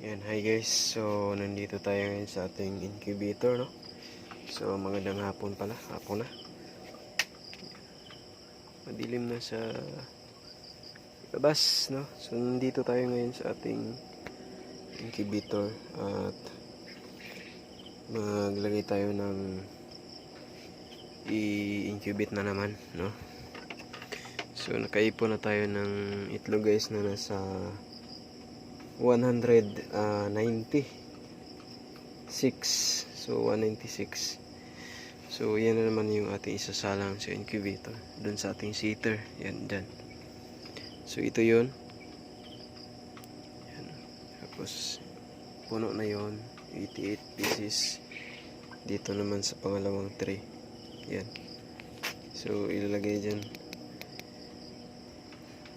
Yan, hi guys. So, nandito tayo ngayon sa ating incubator, no? So, magandang hapon pala. Hapon na. Madilim na sa labas, no? So, nandito tayo ngayon sa ating incubator at maglagay tayo ng i-incubate na naman, no? So, nakaipon na tayo ng itlog guys na nasa 196. So 196. So yan na naman yung ating isasalang sa incubator dun sa ating seater. Yan dyan. So ito yun. Yan. Tapos puno na yon, 88 pieces. Dito naman sa pangalawang tray. Yan. So ilalagay dyan.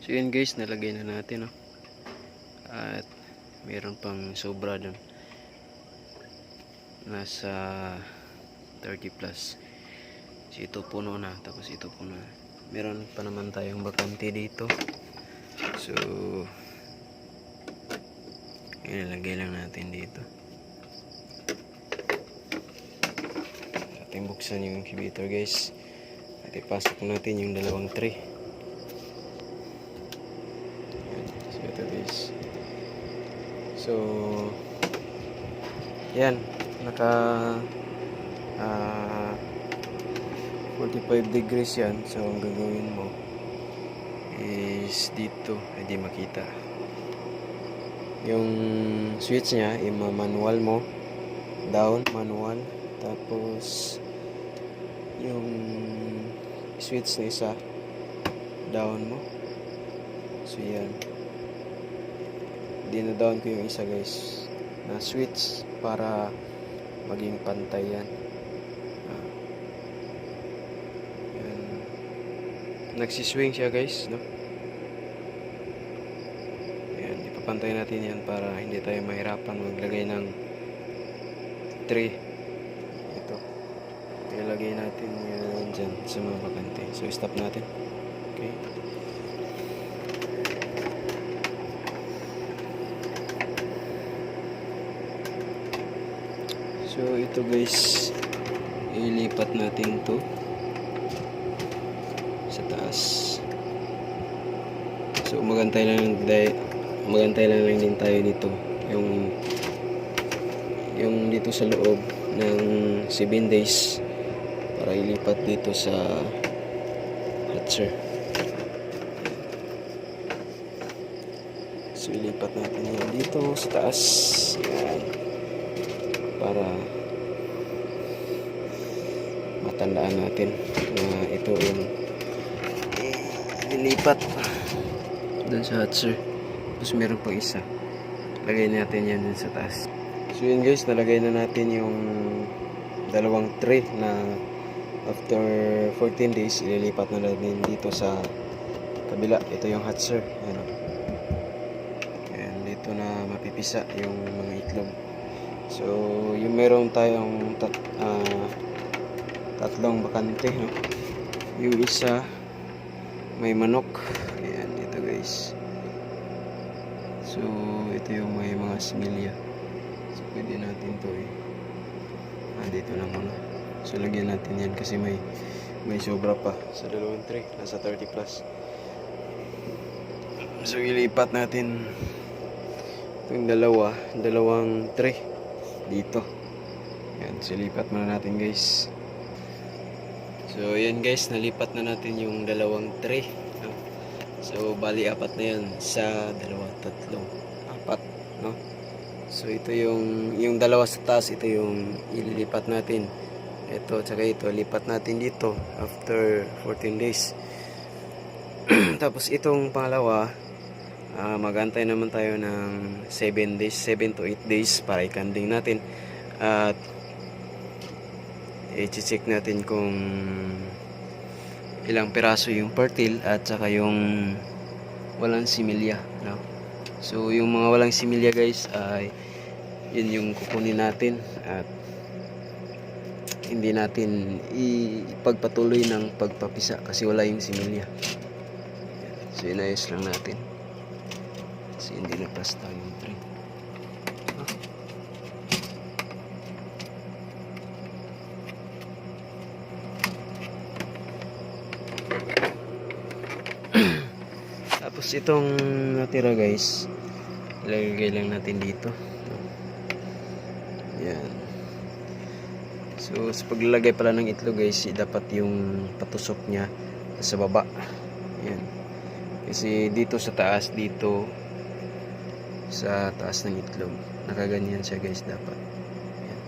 So yan guys, nalagay na natin, no? At mayroon pang sobra dun, nasa 30 plus. So ito puno na, tapos ito puno na. Meron pa naman tayong bakante dito. So ilalagay lang natin dito. Ating buksan yung incubator guys, at ipasok natin yung dalawang tray. So ito guys. So yan, naka 45 degrees yan. So ang gagawin mo is dito, hindi makita yung switch nya, ima-manual mo, down, manual. Tapos yung switch na isa, down mo. So yan, dina-down ko yung isa guys na switch para maging pantay yan. Yan. Nagsiswing siya guys, no? Yan, ipapantay natin yan para hindi tayo mahirapan maglagay ng tray. Ito, ilagay natin yan dyan sa mga bakante. So stop natin. Okay. So ito guys, ilipat natin to sa taas. So magantay lang din tayo dito, yung dito sa loob ng 7 days para ilipat dito sa hatcher. So ilipat natin yan dito sa taas. Yan, para matandaan natin na ito yung lilipat dun sa hatcher. Tapos meron pang isa, lagay natin yan dun sa taas. So yun guys, nalagay na natin yung dalawang tray na after 14 days ililipat na natin dito sa kabila. Ito yung hatcher. Yan, dito na mapipisa yung mga itlog. So, yung meron tayong tatlong bakante, no? Yung isa may manok. Ayan, ito guys. So, ito yung may mga similya. So, pwede natin to dito na muna. So, lagyan natin yan kasi may sobra pa sa dalawang tray. Nasa 30 plus. So, ilipat natin itong dalawang tray dito. Yan, silipat muna natin guys. So yan guys, nalipat na natin yung dalawang tray, no? So bali apat na yan sa dalawa, tatlong, apat, no? So ito yung dalawa sa taas, ito yung ililipat natin. Ito tsaka ito lipat natin dito after 14 days. Tapos itong pangalawa, magantay naman tayo ng 7 days, 7 to 8 days para ikanding natin. At i-check natin kung ilang piraso yung fertile at saka yung walang similya, no? So yung mga walang similya guys ay yun yung kukunin natin at hindi natin ipagpatuloy ng pagpapisa kasi wala yung similya. So inayos lang natin kasi hindi na-plus yung tray. Tapos itong natira guys, ilagay lang natin dito. Yan. So sa paglalagay pala ng itlog guys, dapat yung patusok niya sa baba. Yan. Kasi dito sa taas, dito sa taas ng itlog, nakaganyan siya guys dapat. Yan.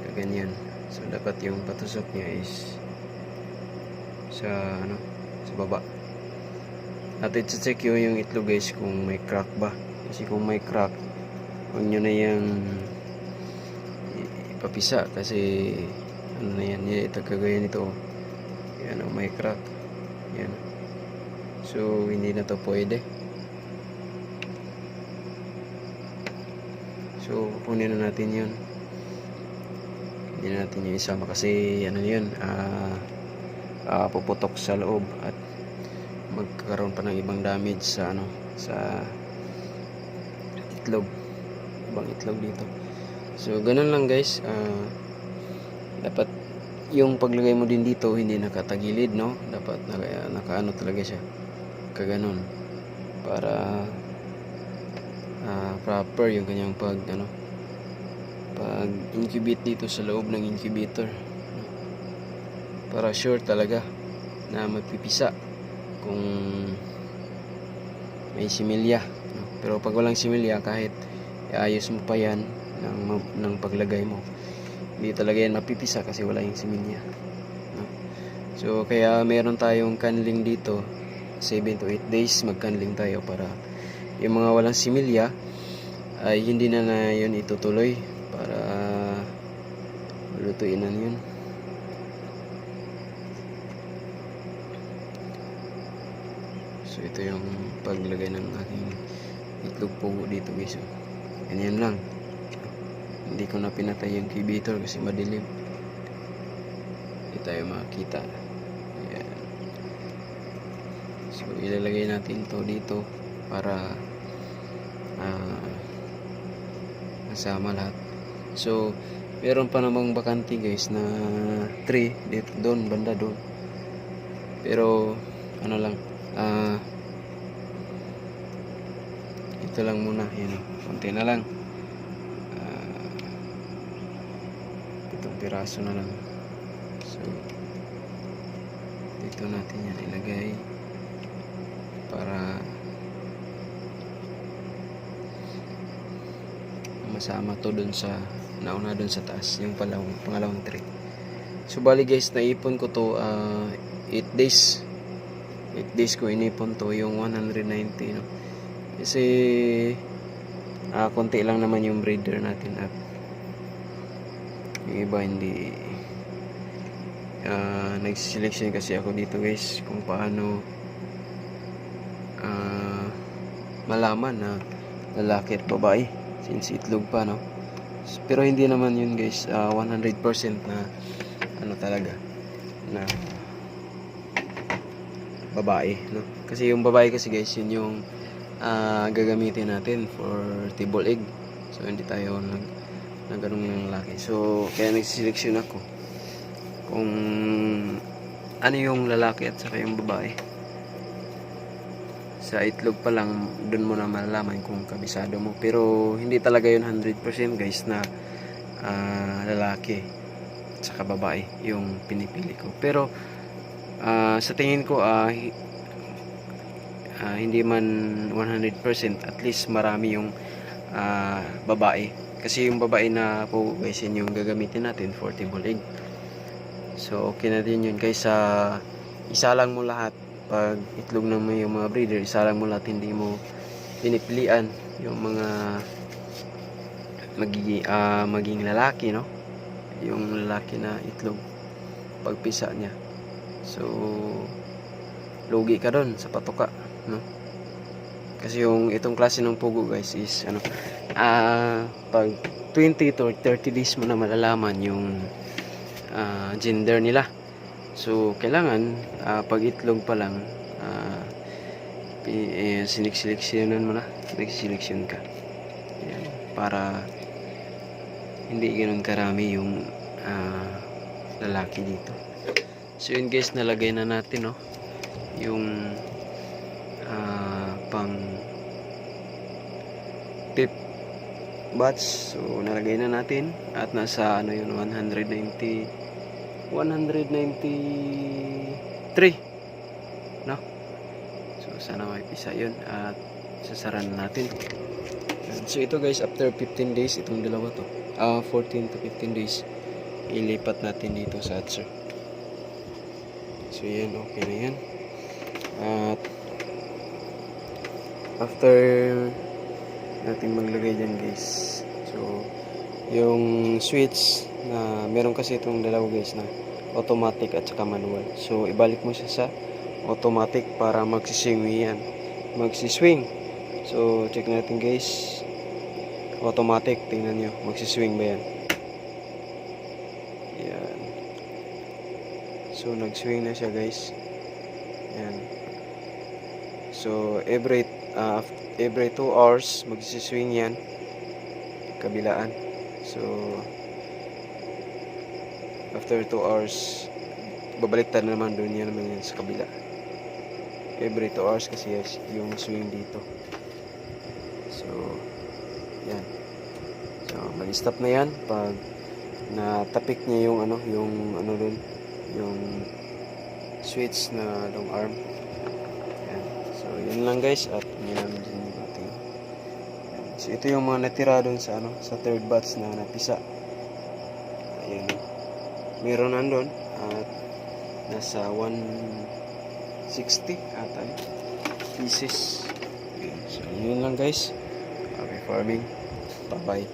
Nakaganyan. So dapat yung patusok niya is sa sa baba. At i-check yung itlog guys kung may crack ba. Kasi kung may crack, huwag nyo na yung ipapisa kasi na yan, ito kagaya nito. Yan, may crack. Yan. So hindi na to pwede. So kunin na natin yun. Hindi na natin yung isama kasi yun, puputok sa loob at magkakaroon pa ng ibang damage sa sa itlog, ibang itlog dito. So ganun lang guys. Dapat yung paglagay mo din dito hindi nakatagilid, no? Dapat nakaano talaga siya, kaganon, para proper yung kanyang pag incubate dito sa loob ng incubator, para sure talaga na magpipisa kung may similya. Pero pag walang similya, kahit iayos mo pa yan ng paglagay mo, hindi talaga yan mapipisa kasi wala yung similya. So kaya meron tayong canling dito, 7 to 8 days mag-canling tayo para yung mga walang similya ay hindi na yun itutuloy, para lutuin na yun. So ito yung paglagay ng aking itlog pugo dito guys. Ganyan lang. Hindi ko na pinatay yung incubator kasi madilim. Hindi tayo makakita. Ayan. So ilalagay natin to dito para masama lahat. So meron pa namang bakante guys na tree dito, doon, banda doon. Pero lang, ito lang muna, yun, konti na lang, itong piraso na lang. So dito natin yan ilagay para masama to dun sa nauna dun sa taas, yung pangalawang tray. So bali guys, naipon ko to 8 days. 8 days ko inipon to yung 190, no? Kasi konti lang naman yung breeder natin at yung iba hindi. Nagsiselection kasi ako dito guys kung paano malaman na lalaki at babae, since itlog pa, no? Pero hindi naman yun guys 100% na talaga na babae, no? Kasi yung babae kasi guys, yun yung gagamitin natin for table egg. So hindi tayo nag ganun ng lalaki. So kaya nagsiselection ako kung ano yung lalaki at saka yung babae. Sa itlog pa lang, dun mo na malalaman kung kabisado mo. Pero hindi talaga yun 100% guys na lalaki at saka babae yung pinipili ko. Pero sa tingin ko hindi man 100%, at least marami yung babae. Kasi yung babae na po guys, yun yung gagamitin natin for table egg. So okay na din yun guys. Isa lang mo lahat. Pag itlog ng yung mga breeder, isa lang mo lahat, hindi mo pinipilian yung mga maging lalaki, no? Yung lalaki na itlog pagpisa niya. So lugi ka doon sa patuka, no? Kasi yung itong klase ng pugo guys is pag 20 to 30 days mo na malalaman yung gender nila. So kailangan pag itlog pa lang seleksyonan mo na, nagseleksyon ka. Ayan, para hindi ganoon karami yung lalaki dito. So yun guys, nalagay na natin, no, yung pang fifth batch. So nalagay na natin at nasa ano yun, 193, no? So sana may pisa yun at sasara na natin. So ito guys, after 15 days itong dalawa to, 14 to 15 days ilipat natin dito sa Atser. So yan, okay na yan. At after natin maglagay dyan guys, so yung switch na meron kasi itong dalawa guys na automatic at saka manual. So ibalik mo siya sa automatic para magsiswing yan, magsiswing. So check natin guys, automatic, tingnan nyo, magsiswing ba yan? Yan. So nagswing na siya guys. Yan. So every 2 hours magsiswing yan kabilaan. So after 2 hours babaliktad na naman, doon yan naman yan sa kabila. Every 2 hours kasi yung swing dito. So yan. So mag-stop na yan pag natapik niya yung ano doon, yung switch na long arm. Yan. So yun lang guys, at yan din yung ating. So ito yung mga natira doon sa sa third batch na napisa. Ayan. Meron nandun at nasa 160 ata pieces. Ayan. So yun lang guys. Happy farming. Bye bye.